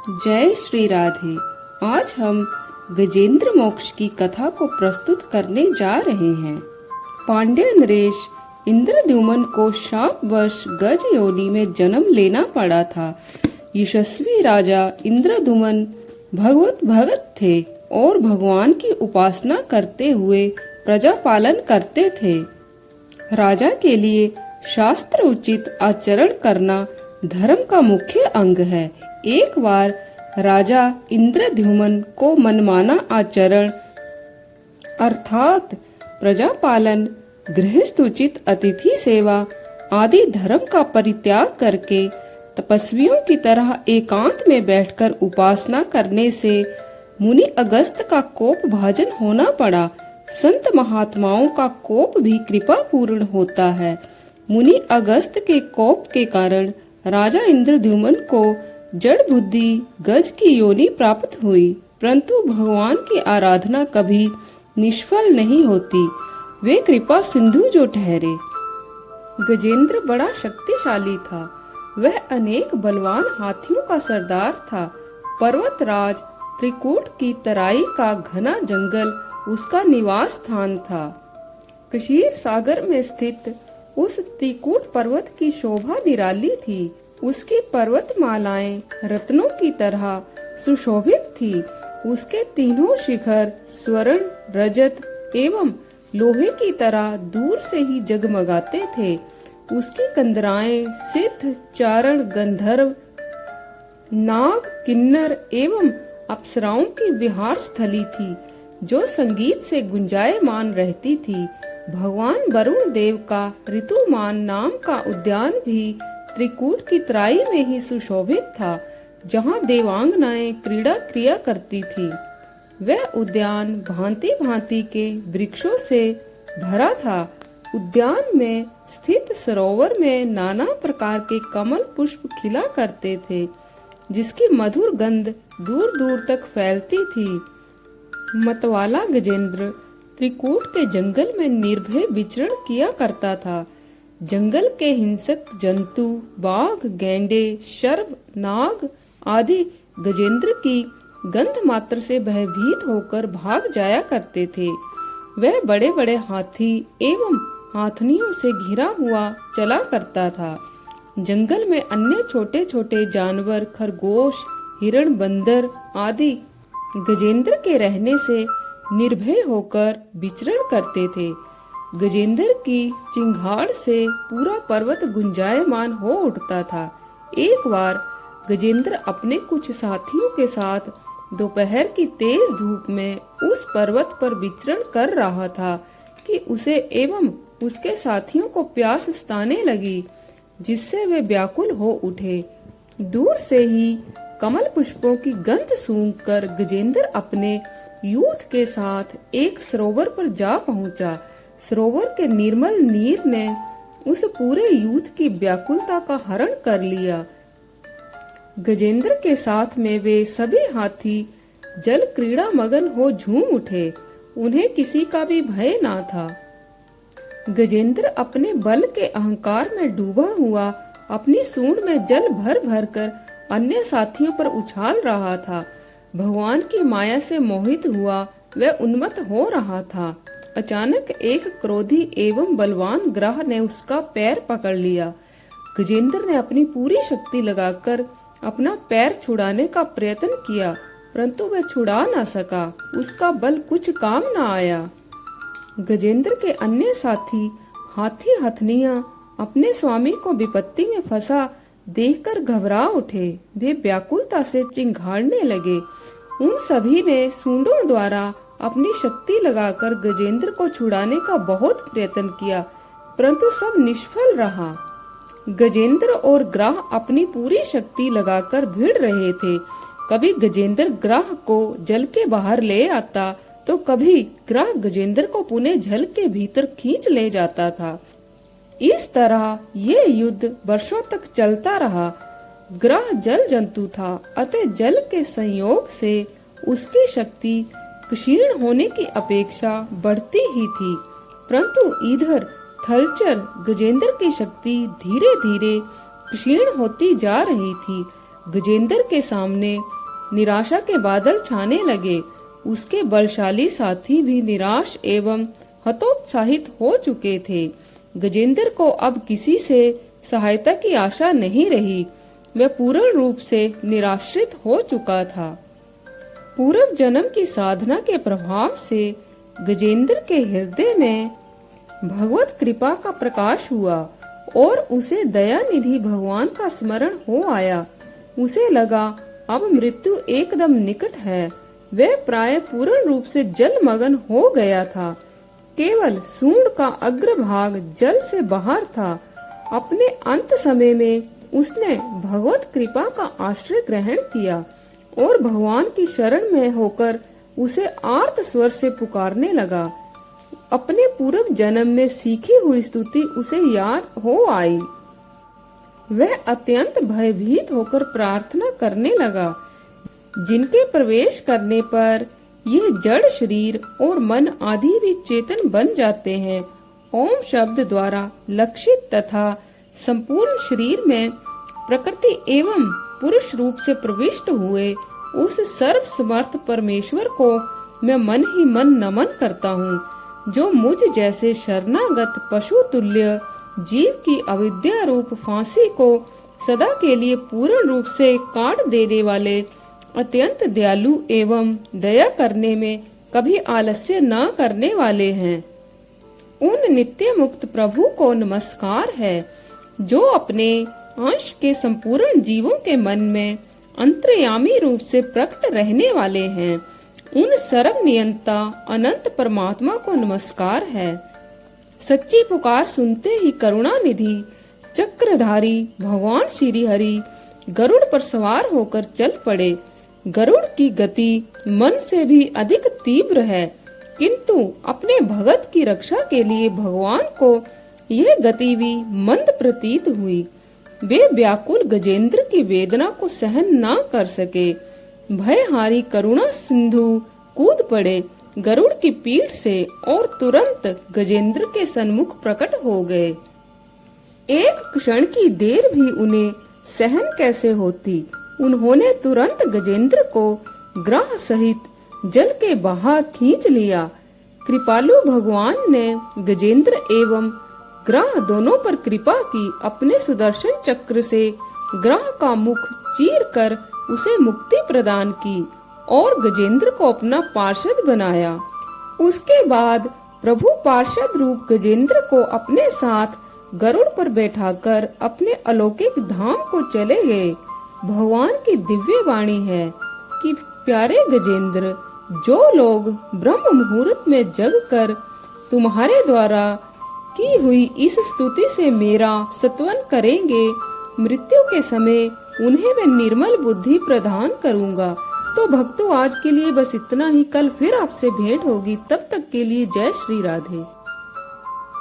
जय श्री राधे। आज हम गजेंद्र मोक्ष की कथा को प्रस्तुत करने जा रहे हैं। पांड्य नरेश इंद्रद्युम्न को शापवश गज योनि में जन्म लेना पड़ा था। यशस्वी राजा इंद्रद्युम्न भगवत भगत थे और भगवान की उपासना करते हुए प्रजा पालन करते थे। राजा के लिए शास्त्र उचित आचरण करना धर्म का मुख्य अंग है। एक बार राजा इंद्रद्युम्न को मनमाना आचरण अर्थात प्रजा पालन, गृहस्थोचित अतिथि सेवा आदि धर्म का परित्याग करके तपस्वियों की तरह एकांत में बैठकर उपासना करने से मुनि अगस्त का कोप भाजन होना पड़ा। संत महात्माओं का कोप भी कृपा पूर्ण होता है। मुनि अगस्त के कोप के कारण राजा इंद्रद्युम्न को जड़ बुद्धि गज की योनि प्राप्त हुई, परंतु भगवान की आराधना कभी निष्फल नहीं होती। वे कृपा सिंधु जो ठहरे। गजेंद्र बड़ा शक्तिशाली था। वह अनेक बलवान हाथियों का सरदार था। पर्वतराज त्रिकूट की तराई का घना जंगल उसका निवास स्थान था। क्षीर सागर में स्थित उस त्रिकूट पर्वत की शोभा निराली थी। उसकी पर्वतमालाएं रत्नों की तरह सुशोभित थी। उसके तीनों शिखर स्वर्ण, रजत एवं लोहे की तरह दूर से ही जगमगाते थे। उसकी कंदराएं सिद्ध, चारण, गंधर्व, नाग, किन्नर एवं अप्सराओं की विहार स्थली थी, जो संगीत से गुंजायमान रहती थी। भगवान वरुण देव का ऋतुमान नाम का उद्यान भी त्रिकूट की तराई में ही सुशोभित था, जहाँ देवांगनाएं क्रीड़ा क्रिया करती थी। वह उद्यान भांति भांति के वृक्षों से भरा था। उद्यान में स्थित सरोवर में नाना प्रकार के कमल पुष्प खिला करते थे, जिसकी मधुर गंध दूर दूर तक फैलती थी। मतवाला गजेंद्र त्रिकूट के जंगल में निर्भय विचरण किया करता था। जंगल के हिंसक जंतु बाघ, गैंडे, सर्प, नाग आदि गजेंद्र की गंध मात्र से भयभीत होकर भाग जाया करते थे। वह बड़े बड़े हाथी एवं हाथनियों से घिरा हुआ चला करता था। जंगल में अन्य छोटे छोटे जानवर, खरगोश, हिरण, बंदर आदि गजेंद्र के रहने से निर्भय होकर विचरण करते थे। गजेंद्र की चिंगाड़ से पूरा पर्वत गुंजायमान हो उठता था। एक बार गजेंद्र अपने कुछ साथियों के साथ दोपहर की तेज धूप में उस पर्वत पर विचरण कर रहा था कि उसे एवं उसके साथियों को प्यास सताने लगी, जिससे वे व्याकुल हो उठे। दूर से ही कमल पुष्पों की गंध सूंघकर गजेंद्र अपने यूथ के साथ एक सरोवर पर जा पहुंचा। सरोवर के निर्मल नीर ने उस पूरे यूथ की व्याकुलता का हरण कर लिया। गजेंद्र के साथ में वे सभी हाथी जल क्रीड़ा मगन हो झूम उठे। उन्हें किसी का भी भय ना था। गजेंद्र अपने बल के अहंकार में डूबा हुआ अपनी सूंड में जल भर भर कर अन्य साथियों पर उछाल रहा था। भगवान की माया से मोहित हुआ वह उन्मत्त हो रहा था। अचानक एक क्रोधी एवं बलवान ग्राह ने उसका पैर पकड़ लिया। गजेंद्र ने अपनी पूरी शक्ति लगाकर अपना पैर छुड़ाने का प्रयत्न किया, परंतु वह छुड़ा ना सका। उसका बल कुछ काम न आया। गजेंद्र के अन्य साथी हाथी हथनियां अपने स्वामी को विपत्ति में फंसा देखकर घबरा उठे। वे व्याकुलता से चिंघाड़ने लगे। उन सभी ने सूंडों द्वारा अपनी शक्ति लगाकर गजेंद्र को छुड़ाने का बहुत प्रयत्न किया, परंतु सब निष्फल रहा। गजेंद्र और ग्राह अपनी पूरी शक्ति लगाकर भिड़ रहे थे। कभी गजेंद्र ग्राह को जल के बाहर ले आता, तो कभी ग्राह गजेंद्र को पुनः जल के भीतर खींच ले जाता था। इस तरह ये युद्ध वर्षों तक चलता रहा। ग्राह जल जंतु था, अतः जल के संयोग से उसकी शक्ति क्षीण होने की अपेक्षा बढ़ती ही थी, परंतु इधर थलचर गजेंद्र की शक्ति धीरे धीरे क्षीण होती जा रही थी। गजेंद्र के सामने निराशा के बादल छाने लगे। उसके बलशाली साथी भी निराश एवं हतोत्साहित हो चुके थे। गजेंद्र को अब किसी से सहायता की आशा नहीं रही। वह पूर्ण रूप से निराश्रित हो चुका था। पूर्व जन्म की साधना के प्रभाव से गजेंद्र के हृदय में भगवत कृपा का प्रकाश हुआ और उसे दया निधि भगवान का स्मरण हो आया। उसे लगा अब मृत्यु एकदम निकट है। वह प्राय पूर्ण रूप से जलमग्न हो गया था। केवल सूंड का अग्रभाग जल से बाहर था। अपने अंत समय में उसने भगवत कृपा का आश्रय ग्रहण किया और भगवान की शरण में होकर उसे आर्त स्वर से पुकारने लगा। अपने पूर्व जन्म में सीखी हुई स्तुति उसे याद हो आई। वह अत्यंत भयभीत होकर प्रार्थना करने लगा, जिनके प्रवेश करने पर यह जड़ शरीर और मन आदि भी चेतन बन जाते हैं। ओम शब्द द्वारा लक्षित तथा संपूर्ण शरीर में प्रकृति एवं पुरुष रूप से प्रविष्ट हुए उस सर्व समर्थ परमेश्वर को मैं मन ही मन नमन करता हूँ, जो मुझ जैसे शरणागत पशु तुल्य जीव की अविद्या रूप फांसी को सदा के लिए पूर्ण रूप से काट देने वाले अत्यंत दयालु एवं दया करने में कभी आलस्य न करने वाले हैं। उन नित्य मुक्त प्रभु को नमस्कार है, जो अपने अंश के संपूर्ण जीवों के मन में अंतर्यामी रूप से प्रकट रहने वाले हैं। उन सर्व नियंता अनंत परमात्मा को नमस्कार है। सच्ची पुकार सुनते ही करुणा निधि चक्रधारी भगवान श्री हरि गरुड़ पर सवार होकर चल पड़े। गरुड़ की गति मन से भी अधिक तीव्र है, किंतु अपने भगत की रक्षा के लिए भगवान को यह गति भी मंद प्रतीत हुई। वे व्याकुल गजेंद्र की वेदना को सहन न कर सके। भयहारी करुणा सिंधु कूद पड़े गरुड़ की पीठ से और तुरंत गजेंद्र के सन्मुख प्रकट हो गए। एक क्षण की देर भी उन्हें सहन कैसे होती। उन्होंने तुरंत गजेंद्र को ग्राह सहित जल के बाहर खींच लिया। कृपालु भगवान ने गजेंद्र एवं ग्राह दोनों पर कृपा की। अपने सुदर्शन चक्र से ग्राह का मुख चीर कर उसे मुक्ति प्रदान की और गजेंद्र को अपना पार्षद बनाया। उसके बाद प्रभु पार्षद रूप गजेंद्र को अपने साथ गरुड़ पर बैठाकर अपने अलौकिक धाम को चले गए। भगवान की दिव्य वाणी है कि प्यारे गजेंद्र, जो लोग ब्रह्म मुहूर्त में जग कर तुम्हारे द्वारा की हुई इस स्तुति से मेरा स्तवन करेंगे, मृत्यु के समय उन्हें मैं निर्मल बुद्धि प्रदान करूंगा। तो भक्तों, आज के लिए बस इतना ही। कल फिर आपसे भेंट होगी। तब तक के लिए जय श्री राधे।